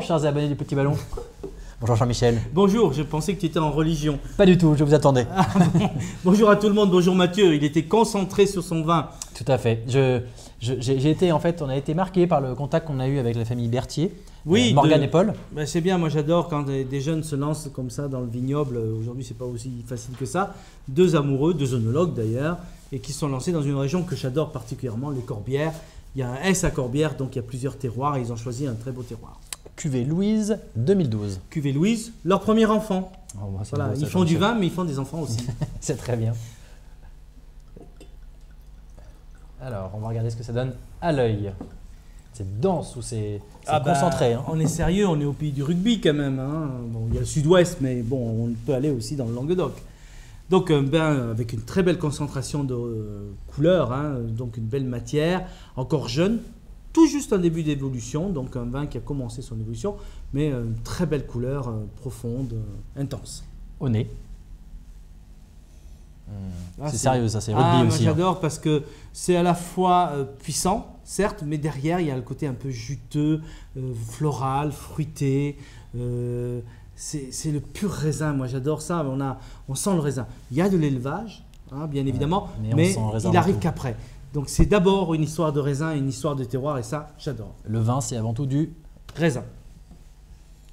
chers abonnés du Petit Ballon. Bonjour Jean-Michel. Bonjour, je pensais que tu étais en religion. Pas du tout, je vous attendais. Ah, bon. Bonjour à tout le monde, bonjour Mathieu, il était concentré sur son vin. Tout à fait. On a été marqué par le contact qu'on a eu avec la famille Berthier, Oui, Morgane et Paul. Ben, c'est bien, moi j'adore quand des jeunes se lancent comme ça dans le vignoble. Aujourd'hui, c'est pas aussi facile que ça. Deux amoureux, deux œnologues d'ailleurs, et qui sont lancés dans une région que j'adore particulièrement, les Corbières. Il y a un S à Corbières, donc il y a plusieurs terroirs et ils ont choisi un très beau terroir. Cuvée Louise 2012. Cuvée Louise, leur premier enfant. Oh, bah, Voilà, beau, ça, ils font du Jean-Michel. vin, mais ils font des enfants aussi. C'est très bien. Alors, on va regarder ce que ça donne à l'œil. C'est dense ou c'est concentré, hein. On est sérieux, on est au pays du rugby quand même. Hein. Bon, il y a le sud-ouest, mais bon, on peut aller aussi dans le Languedoc. Donc, avec une très belle concentration de couleurs, hein, donc une belle matière, encore jeune, tout juste un début d'évolution, donc un vin qui a commencé son évolution, mais une très belle couleur, profonde, intense. Au nez. Ah, C'est sérieux ça, c'est rugby moi aussi. j'adore parce que c'est à la fois puissant, certes, mais derrière il y a le côté un peu juteux, floral, fruité. C'est le pur raisin, moi j'adore ça. On sent le raisin. Il y a de l'élevage, hein, bien évidemment, mais on mais sent le raisin il arrive partout. qu'après. Donc c'est d'abord une histoire de raisin et une histoire de terroir, et ça j'adore. Le vin, c'est avant tout du. Raisin.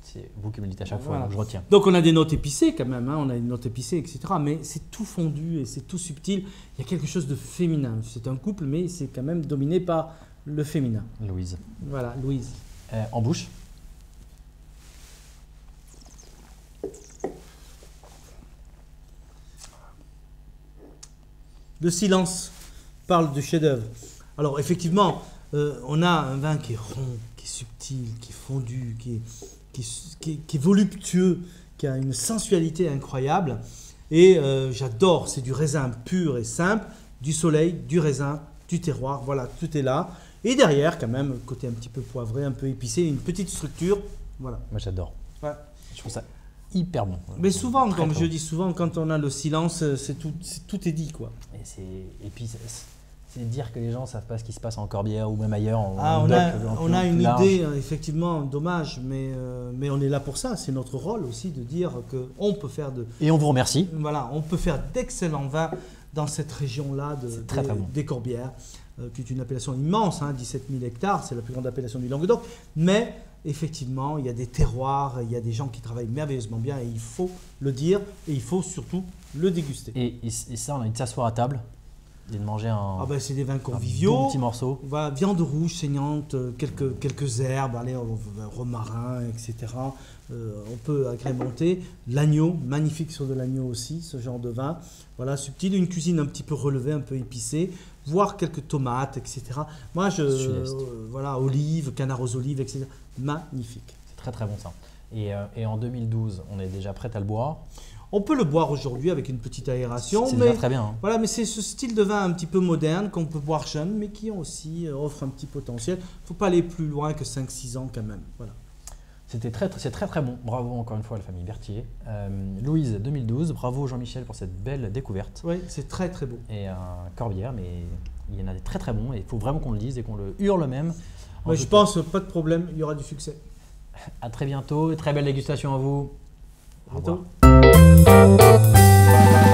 C'est vous qui me le dites à chaque fois, Voilà. donc je retiens. Donc on a des notes épicées quand même, hein, on a une note épicée, etc. Mais c'est tout fondu et c'est tout subtil. Il y a quelque chose de féminin. C'est un couple, mais c'est quand même dominé par le féminin. Louise. Voilà, Louise. En bouche. Le silence parle du chef-d'œuvre. Alors effectivement, on a un vin qui est rond, qui est subtil, qui est fondu, qui est voluptueux, qui a une sensualité incroyable. Et j'adore, c'est du raisin pur et simple, du soleil, du raisin, du terroir, voilà, tout est là. Et derrière, quand même, côté un petit peu poivré, un peu épicé, une petite structure, voilà. Moi j'adore. Ouais. Je trouve ça hyper bon. Mais souvent, Très, comme très je bon. dis souvent, quand on a le silence, tout est dit, quoi. Et puis c'est dire que les gens ne savent pas ce qui se passe en Corbière ou même ailleurs. On a une idée, effectivement, dommage, mais on est là pour ça. C'est notre rôle aussi de dire qu'on peut faire Et on vous remercie. voilà, on peut faire d'excellents vins dans cette région-là très, très bon. des Corbières, qui est une appellation immense, hein, 17 000 hectares, c'est la plus grande appellation du Languedoc. Mais effectivement, il y a des terroirs, il y a des gens qui travaillent merveilleusement bien et il faut le dire et il faut surtout le déguster. Et ça, on a envie de s'asseoir à table et de manger C'est des vins un conviviaux. bon petit morceau. Voilà, viande rouge saignante, quelques herbes, allez, romarin, etc. On peut agrémenter. L'agneau, magnifique sur de l'agneau aussi, ce genre de vin. Voilà, subtil, une cuisine un petit peu relevée, un peu épicée, voire quelques tomates, etc. Moi, voilà, olives, canard aux olives, etc. Magnifique. C'est très très bon ça. Et en 2012, on est déjà prêt à le boire. On peut le boire aujourd'hui avec une petite aération, C'est mais déjà très bien. Hein. voilà, mais c'est ce style de vin un petit peu moderne qu'on peut boire jeune, mais qui aussi offre un petit potentiel. Il ne faut pas aller plus loin que 5-6 ans quand même. Voilà. C'est très très bon. Bravo encore une fois à la famille Berthier. Louise 2012, bravo Jean-Michel pour cette belle découverte. Oui, c'est très très beau. Et un Corbière, mais il y en a des très très bons et il faut vraiment qu'on le dise et qu'on le hurle même. Ouais, je pense, pas de problème, il y aura du succès. À très bientôt et très belle dégustation à vous. À bientôt. Au revoir.